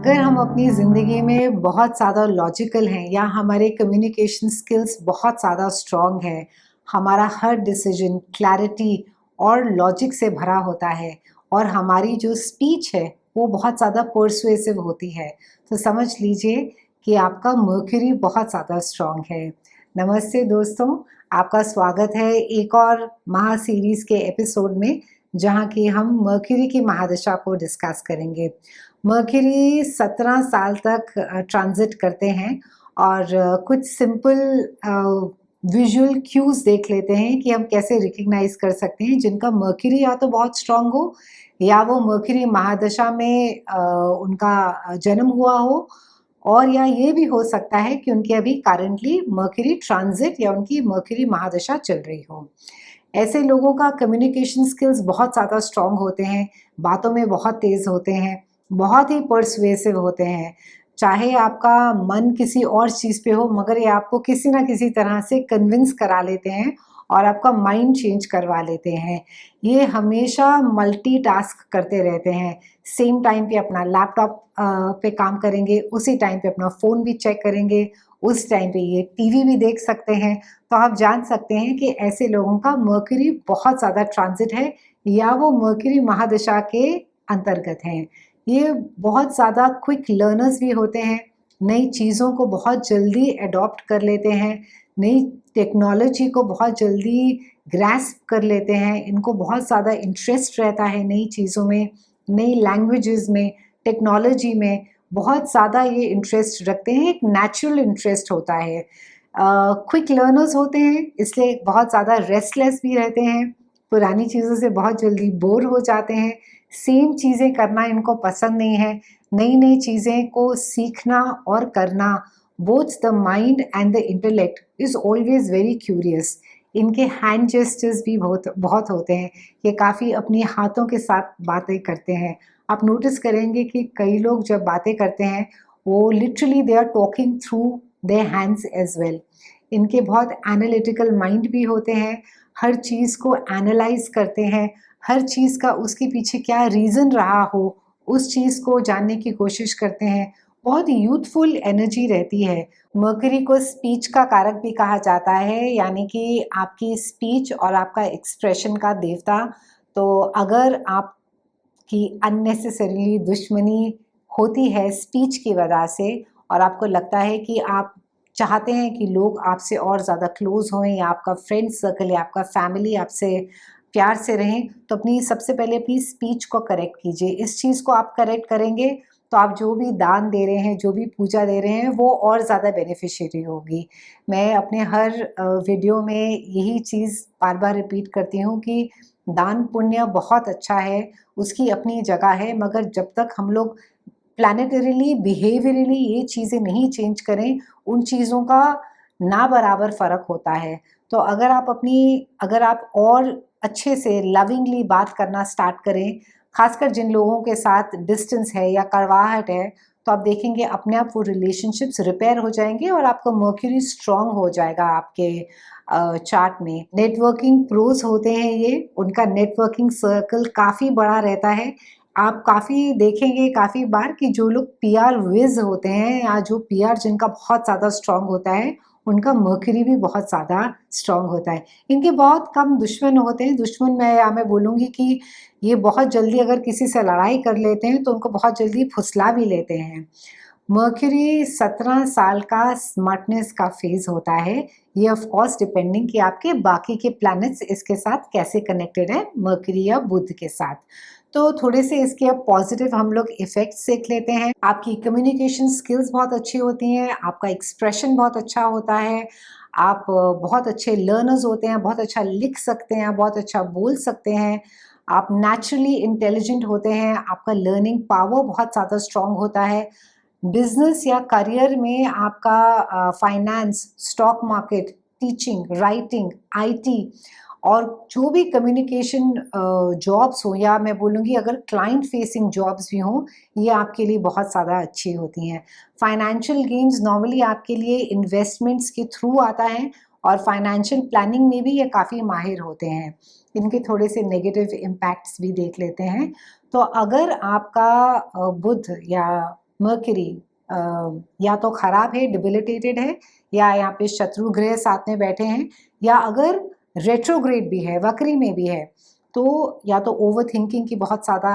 अगर हम अपनी ज़िंदगी में बहुत ज़्यादा लॉजिकल हैं या हमारे कम्युनिकेशन स्किल्स बहुत ज़्यादा स्ट्रॉन्ग है, हमारा हर डिसीजन क्लैरिटी और लॉजिक से भरा होता है और हमारी जो स्पीच है वो बहुत ज़्यादा पर्सुएसिव होती है, तो समझ लीजिए कि आपका मर्क्यूरी बहुत ज़्यादा स्ट्रॉन्ग है। नमस्ते दोस्तों, आपका स्वागत है एक और महा सीरीज़ के एपिसोड में, जहाँ की हम मर्क्यूरी की महादशा को डिस्कस करेंगे। मर्क्यूरी 17 साल तक ट्रांजिट करते हैं और कुछ सिंपल विजुअल क्यूज़ देख लेते हैं कि हम कैसे रिकग्नाइज़ कर सकते हैं जिनका मर्क्यूरी या तो बहुत स्ट्रॉन्ग हो या वो मर्क्यूरी महादशा में उनका जन्म हुआ हो, और या ये भी हो सकता है कि उनके अभी करंटली मर्क्यूरी ट्रांजिट या उनकी मर्क्यूरी महादशा चल रही हो। ऐसे लोगों का कम्युनिकेशन स्किल्स बहुत ज़्यादा स्ट्रॉन्ग होते हैं, बातों में बहुत तेज़ होते हैं, बहुत ही पर्सुएसिव होते हैं। चाहे आपका मन किसी और चीज़ पे हो, मगर ये आपको किसी न किसी तरह से कन्विंस करा लेते हैं और आपका माइंड चेंज करवा लेते हैं। ये हमेशा मल्टीटास्क करते रहते हैं। सेम टाइम पे अपना लैपटॉप पे काम करेंगे, उसी टाइम पे अपना फ़ोन भी चेक करेंगे, उस टाइम पे ये टीवी भी देख सकते हैं। तो आप जान सकते हैं कि ऐसे लोगों का मर्क्यूरी बहुत ज़्यादा ट्रांजिट है या वो मर्क्यूरी महादशा के अंतर्गत हैं। ये बहुत ज़्यादा क्विक लर्नर्स भी होते हैं, नई चीज़ों को बहुत जल्दी एडॉप्ट कर लेते हैं, नई टेक्नोलॉजी को बहुत जल्दी ग्रैस्प कर लेते हैं, इनको बहुत ज़्यादा इंटरेस्ट रहता है नई चीज़ों में, नई लैंग्वेजेज़ में, टेक्नोलॉजी में बहुत ज़्यादा ये इंटरेस्ट रखते हैं, एक नेचुरल इंटरेस्ट होता है। क्विक लर्नर्स होते हैं, इसलिए बहुत ज़्यादा रेस्टलेस भी रहते हैं, पुरानी चीज़ों से बहुत जल्दी बोर हो जाते हैं, सेम चीज़ें करना इनको पसंद नहीं है, नई-नई चीज़ें को सीखना और करना, both the mind and the intellect is always very curious. इनके हैंड जेस्चर्स भी बहुत बहुत होते हैं, ये काफ़ी अपने हाथों के साथ बातें करते हैं। आप नोटिस करेंगे कि कई लोग जब बातें करते हैं, वो literally they are talking through their hands as well. इनके बहुत एनालिटिकल माइंड भी होते हैं, हर चीज़ को एनालाइज़ करते हैं, हर चीज़ का उसके पीछे क्या रीज़न रहा हो, उस चीज़ को जानने की कोशिश करते हैं। बहुत यूथफुल एनर्जी रहती है। मर्क्यूरी को स्पीच का कारक भी कहा जाता है, यानी कि आपकी स्पीच और आपका एक्सप्रेशन का देवता। तो अगर आपकी अननेसेसरीली दुश्मनी होती है स्पीच की वजह से और आपको लगता है कि आप चाहते हैं कि लोग आपसे और ज़्यादा क्लोज़ हों या आपका फ्रेंड सर्कल या आपका फैमिली आपसे प्यार से रहें, तो अपनी सबसे पहले अपनी स्पीच को करेक्ट कीजिए। इस चीज़ को आप करेक्ट करेंगे तो आप जो भी दान दे रहे हैं, जो भी पूजा दे रहे हैं, वो और ज़्यादा बेनिफिशियरी होगी। मैं अपने हर वीडियो में यही चीज़ बार-बार रिपीट करती हूँ कि दान पुण्य बहुत अच्छा है, उसकी अपनी जगह है, मगर जब तक हम लोग प्लैनेटरीली, बिहेवियरली ये चीज़ें नहीं चेंज करें, उन चीज़ों का ना बराबर फ़र्क होता है। तो अगर आप और अच्छे से लविंगली बात करना स्टार्ट करें, ख़ासकर जिन लोगों के साथ डिस्टेंस है या कड़वाहट है, तो आप देखेंगे अपने आप वो रिलेशनशिप्स रिपेयर हो जाएँगे और आपका मर्क्यूरी स्ट्रॉन्ग हो जाएगा आपके चार्ट में। नेटवर्किंग प्रोज़ होते हैं ये, उनका नेटवर्किंग सर्कल काफ़ी बड़ा रहता है। आप काफ़ी देखेंगे काफ़ी बार कि जो लोग पीआर विज़ होते हैं या जो पीआर जिनका बहुत ज़्यादा स्ट्रॉन्ग होता है, उनका मर्क्यूरी भी बहुत ज़्यादा स्ट्रॉन्ग होता है। इनके बहुत कम दुश्मन होते हैं, दुश्मन मैं बोलूँगी कि ये बहुत जल्दी अगर किसी से लड़ाई कर लेते हैं, तो उनको बहुत जल्दी फुसला भी लेते हैं। मर्क्यूरी 17 साल का स्मार्टनेस का फ़ेज़ होता है। ये ऑफ़ कोर्स डिपेंडिंग कि आपके बाकी के प्लैनेट्स इसके साथ कैसे कनेक्टेड हैं, मर्क्यूरी या बुध के साथ। तो थोड़े से इसके अब पॉज़िटिव हम लोग इफ़ेक्ट्स देख लेते हैं। आपकी कम्युनिकेशन स्किल्स बहुत अच्छी होती हैं, आपका एक्सप्रेशन बहुत अच्छा होता है, आप बहुत अच्छे लर्नर्स होते हैं, बहुत अच्छा लिख सकते हैं, बहुत अच्छा बोल सकते हैं, आप नेचुरली इंटेलिजेंट होते हैं, आपका लर्निंग पावर बहुत ज़्यादा स्ट्रॉन्ग होता है। बिज़नेस या करियर में आपका finance, stock market, teaching, writing, IT और जो भी कम्युनिकेशन जॉब्स हो या मैं बोलूँगी अगर क्लाइंट फेसिंग जॉब्स भी हों, ये आपके लिए बहुत ज़्यादा अच्छी होती हैं। फाइनेंशियल गेन्स नॉर्मली आपके लिए इन्वेस्टमेंट्स के थ्रू आता है और फाइनेंशियल प्लानिंग में भी ये काफ़ी माहिर होते हैं। इनके थोड़े से नेगेटिव इम्पैक्ट्स भी देख लेते हैं। तो अगर आपका बुध या मर्करी या तो खराब है, डिबिलिटेटेड है, या यहाँ पे शत्रु ग्रह साथ में बैठे हैं, या अगर रेट्रोग्रेड भी है, वक्री में भी है, तो या तो ओवर थिंकिंग की बहुत ज़्यादा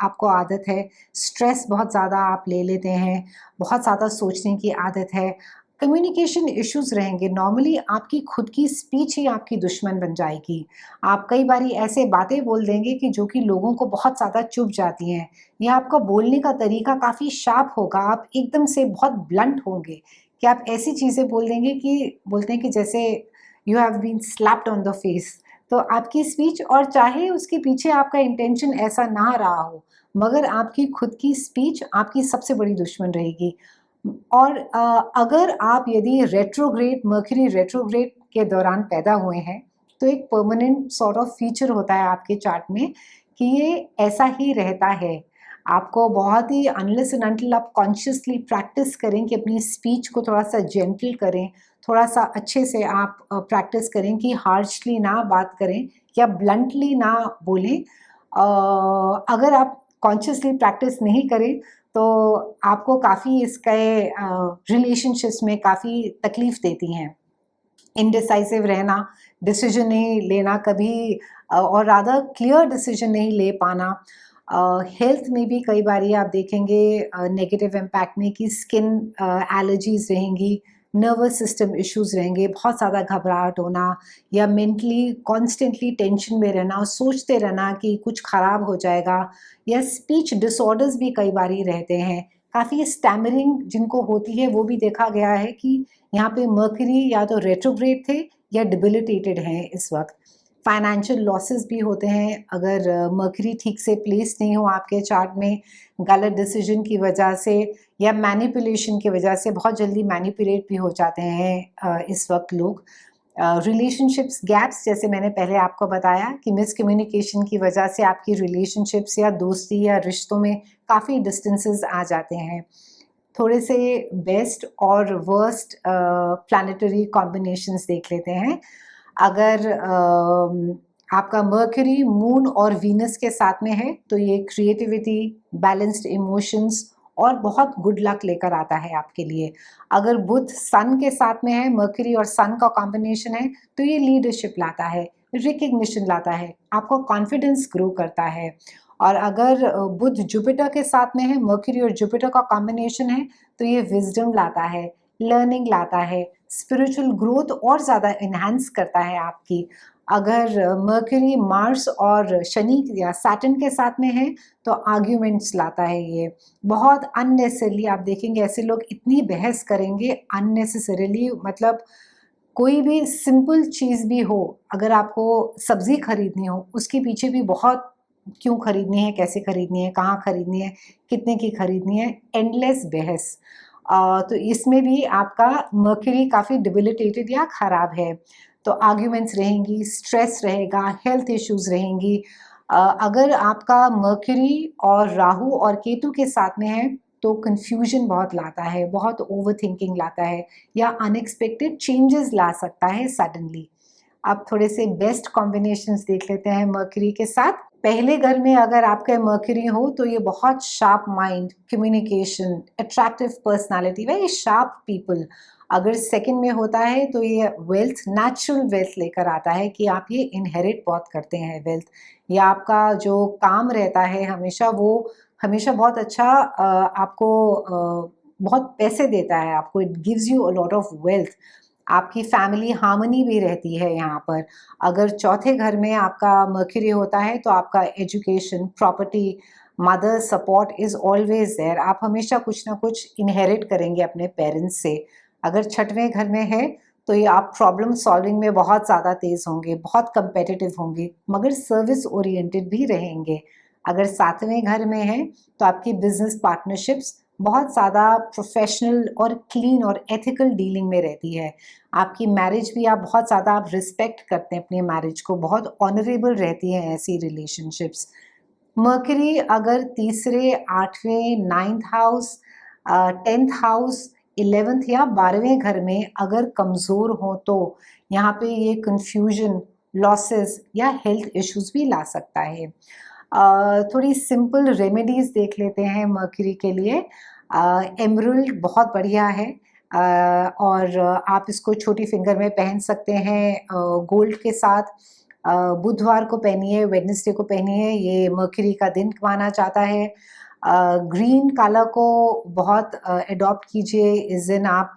आपको आदत है, स्ट्रेस बहुत ज़्यादा आप ले लेते हैं, बहुत ज़्यादा सोचने की आदत है, कम्युनिकेशन इश्यूज रहेंगे। नॉर्मली आपकी खुद की स्पीच ही आपकी दुश्मन बन जाएगी। आप कई बारी ऐसे बातें बोल देंगे कि जो कि लोगों को बहुत ज़्यादा चुभ जाती हैं, या आपका बोलने का तरीका काफ़ी शार्प होगा, आप एकदम से बहुत ब्लंट होंगे कि आप ऐसी चीज़ें बोल देंगे कि बोलते हैं कि जैसे you have been slapped on the face. तो आपकी स्पीच, और चाहे उसके पीछे आपका इंटेंशन ऐसा ना रहा हो, मगर आपकी खुद की स्पीच आपकी सबसे बड़ी दुश्मन रहेगी। और अगर आप यदि रेट्रोग्रेड, मर्क्यूरी रेट्रोग्रेड के दौरान पैदा हुए हैं, तो एक परमानेंट सॉर्ट ऑफ फीचर होता है आपके चार्ट में कि ये ऐसा ही रहता है। आपको बहुत ही अनलेस एंड अनटिल आप कॉन्शियसली प्रैक्टिस करें कि अपनी स्पीच को थोड़ा सा जेंटल करें, थोड़ा सा अच्छे से आप प्रैक्टिस करें कि हार्शली ना बात करें या ब्लंटली ना बोलें। अगर आप कॉन्शियसली प्रैक्टिस नहीं करें तो आपको काफ़ी इसके रिलेशनशिप्स में काफ़ी तकलीफ देती हैं। इनडिसाइसिव रहना, डिसीजन नहीं लेना कभी, और रादर क्लियर डिसीजन नहीं ले पाना। हेल्थ में भी कई बारी आप देखेंगे नेगेटिव इम्पैक्ट में कि स्किन एलर्जीज रहेंगी, नर्वस सिस्टम इश्यूज रहेंगे, बहुत ज़्यादा घबराहट होना, या मेंटली कॉन्स्टेंटली टेंशन में रहना, सोचते रहना कि कुछ ख़राब हो जाएगा, या स्पीच डिसऑर्डर्स भी कई बारी रहते हैं। काफ़ी स्टैमरिंग जिनको होती है वो भी देखा गया है कि यहाँ पे मर्करी या तो रेट्रोग्रेड थे या डिबिलिटेटेड हैं इस वक्त। फाइनेंशियल लॉसेस भी होते हैं अगर मर्करी ठीक से प्लेस नहीं हो आपके चार्ट में, गलत डिसीजन की वजह से या मैनिपुलेशन की वजह से बहुत जल्दी मैनिपुलेट भी हो जाते हैं इस वक्त लोग। रिलेशनशिप्स गैप्स, जैसे मैंने पहले आपको बताया कि मिसकम्युनिकेशन की वजह से आपकी रिलेशनशिप्स या दोस्ती या रिश्तों में काफ़ी डिस्टेंसेस आ जाते हैं। थोड़े से बेस्ट और वर्स्ट प्लानिटरी कॉम्बिनेशंस देख लेते हैं। अगर आपका मर्करी मून और वीनस के साथ में है तो ये क्रिएटिविटी, बैलेंस्ड इमोशंस और बहुत गुड लक लेकर आता है आपके लिए। अगर बुध सन के साथ में है, मर्करी और सन का कॉम्बिनेशन है, तो ये लीडरशिप लाता है, रिकग्निशन लाता है, आपको कॉन्फिडेंस ग्रो करता है। और अगर बुध जुपिटर के साथ में है, मर्करी और जुपिटर का कॉम्बिनेशन है, तो ये विजडम लाता है, लर्निंग लाता है, स्पिरिचुअल ग्रोथ और ज़्यादा इन्हांस करता है आपकी। अगर मर्करी मार्स और शनि या सैटर्न के साथ में है तो आर्ग्यूमेंट्स लाता है ये। बहुत अननेसेसरली आप देखेंगे ऐसे लोग इतनी बहस करेंगे अननेसेसरीली, मतलब कोई भी सिंपल चीज़ भी हो, अगर आपको सब्ज़ी खरीदनी हो उसके पीछे भी बहुत क्यों खरीदनी है, कैसे खरीदनी है, कहाँ खरीदनी है, कितने की खरीदनी है, एंडलेस बहस। तो इसमें भी आपका मर्करी काफ़ी डिबिलिटेटेड या ख़राब है, तो आर्ग्यूमेंट्स रहेंगी, स्ट्रेस रहेगा, हेल्थ इश्यूज़ रहेंगी। अगर आपका मर्करी और राहु और केतु के साथ में है तो कन्फ्यूजन बहुत लाता है, बहुत ओवर थिंकिंग लाता है, या अनएक्सपेक्टेड चेंजेस ला सकता है सडनली। अब थोड़े से बेस्ट कॉम्बिनेशंस देख लेते हैं मर्करी के साथ। पहले घर में अगर आपका मर्करी हो तो ये बहुत sharp mind, communication, attractive personality, very sharp people. अगर सेकंड में होता है तो ये वेल्थ, नेचुरल वेल्थ लेकर आता है कि आप ये इनहेरिट बहुत करते हैं वेल्थ, या आपका जो काम रहता है हमेशा वो हमेशा बहुत अच्छा आपको बहुत पैसे देता है आपको, it gives you a lot of wealth. आपकी फैमिली हार्मनी भी रहती है यहाँ पर। अगर चौथे घर में आपका मर्करी होता है तो आपका education, property, mother support is always there. आप हमेशा कुछ ना कुछ इनहेरिट करेंगे अपने पेरेंट्स से। अगर छठवें घर में है तो ये आप प्रॉब्लम सॉल्विंग में बहुत ज़्यादा तेज़ होंगे, बहुत कंपेटिटिव होंगे, मगर सर्विस ओरिएंटेड भी रहेंगे। अगर सातवें घर में है तो आपकी बिजनेस पार्टनरशिप्स बहुत ज़्यादा प्रोफेशनल और क्लीन और एथिकल डीलिंग में रहती है। आपकी मैरिज भी आप बहुत ज़्यादा आप रिस्पेक्ट करते हैं अपने मैरिज को, बहुत ऑनरेबल रहती हैं ऐसी रिलेशनशिप्स। मर्करी अगर तीसरे, आठवें, ninth house, 10th house, 11th या 12वें घर में अगर कमज़ोर हो तो यहाँ पे ये कन्फ्यूजन, लॉसेस या हेल्थ इश्यूज भी ला सकता है। थोड़ी सिंपल रेमेडीज़ देख लेते हैं मर्करी के लिए। एमरल्ड बहुत बढ़िया है, और आप इसको छोटी फिंगर में पहन सकते हैं गोल्ड के साथ। बुधवार को पहनिए, वेडनेसडे को पहनिए, ये मर्क्यूरी का दिन माना जाता है। ग्रीन कलर को बहुत अडॉप्ट कीजिए इस दिन आप।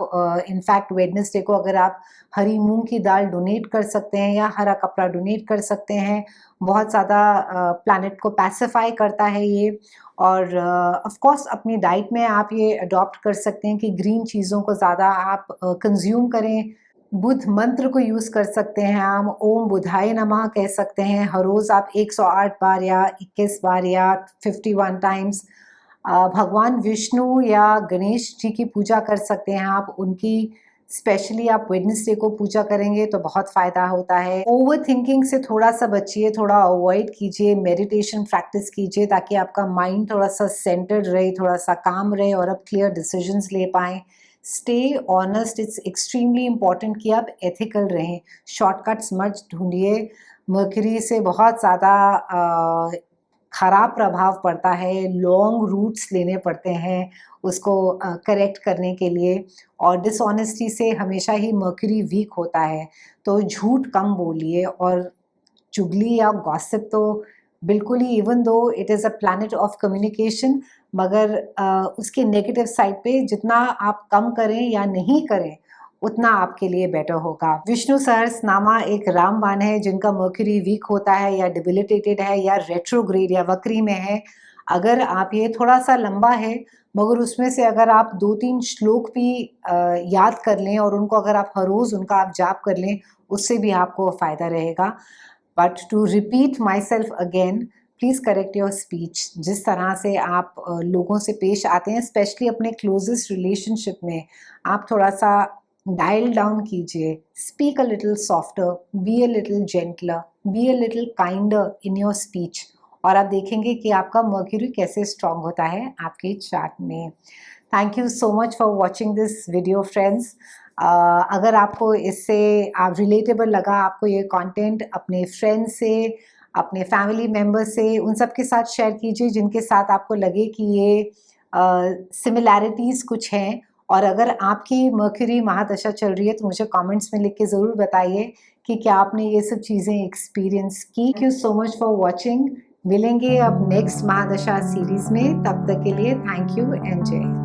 इनफैक्ट वेडनेसडे को अगर आप हरी मूंग की दाल डोनेट कर सकते हैं या हरा कपड़ा डोनेट कर सकते हैं, बहुत ज़्यादा प्लैनेट को पैसिफाई करता है ये। और ऑफ कोर्स अपनी डाइट में आप ये अडॉप्ट कर सकते हैं कि ग्रीन चीज़ों को ज़्यादा आप कंज्यूम करें। बुध मंत्र को यूज़ कर सकते हैं, हम ओम बुधाय नमः कह सकते हैं हर रोज़ आप 108 बार या 21 बार या 51 टाइम्स। भगवान विष्णु या गणेश जी की पूजा कर सकते हैं आप, उनकी स्पेशली आप वेडनेसडे को पूजा करेंगे तो बहुत फ़ायदा होता है। ओवर थिंकिंग से थोड़ा सा बचिए, थोड़ा अवॉइड कीजिए, मेडिटेशन प्रैक्टिस कीजिए ताकि आपका माइंड थोड़ा सा सेंटर्ड रहे, थोड़ा सा काम रहे और आप क्लियर डिसीजंस ले पाएँ। Stay honest, it's extremely important कि आप एथिकल रहें, शॉर्टकट्स मत ढूंढिए। मर्क्यूरी से बहुत ज़्यादा खराब प्रभाव पड़ता है, लॉन्ग रूट्स लेने पड़ते हैं उसको करेक्ट करने के लिए, और डिसऑनेस्टी से हमेशा ही मर्क्यूरी वीक होता है। तो झूठ कम बोलिए, और चुगली या गॉसिप तो बिल्कुल ही, even though it is a planet of communication, मगर उसके नेगेटिव साइड पे जितना आप कम करें या नहीं करें उतना आपके लिए बेटर होगा। विष्णु सहस्रनामा एक रामबाण है जिनका मर्क्यूरी वीक होता है या डिबिलिटेटेड है या रेट्रोग्रेड या वक्री में है। अगर आप, ये थोड़ा सा लंबा है मगर उसमें से अगर आप 2-3 श्लोक भी याद कर लें और उनको अगर आप हर रोज़ उनका आप जाप कर लें, उससे भी आपको फ़ायदा रहेगा। But to repeat myself again, please correct your speech. जिस तरह से आप लोगों से पेश आते हैं, स्पेशली अपने क्लोजेस्ट रिलेशनशिप में, आप थोड़ा सा डायल डाउन कीजिए। Speak a little softer, be a little gentler, be a little kinder in your speech, और आप देखेंगे कि आपका मर्क्यूरी कैसे स्ट्रांग होता है आपके चार्ट में। Thank you so much for watching this video friends. अगर आपको इससे आप रिलेटेबल लगा, आपको ये कंटेंट, अपने फ्रेंड्स से, अपने फैमिली मेम्बर से, उन सब के साथ शेयर कीजिए जिनके साथ आपको लगे कि ये सिमिलैरिटीज़ कुछ हैं। और अगर आपकी मर्क्यूरी महादशा चल रही है तो मुझे कमेंट्स में लिख के ज़रूर बताइए कि क्या आपने ये सब चीज़ें एक्सपीरियंस की। Thank you so much for watching. मिलेंगे अब नेक्स्ट महादशा सीरीज़ में, तब तक के लिए थैंक यू एंड जय हिंद।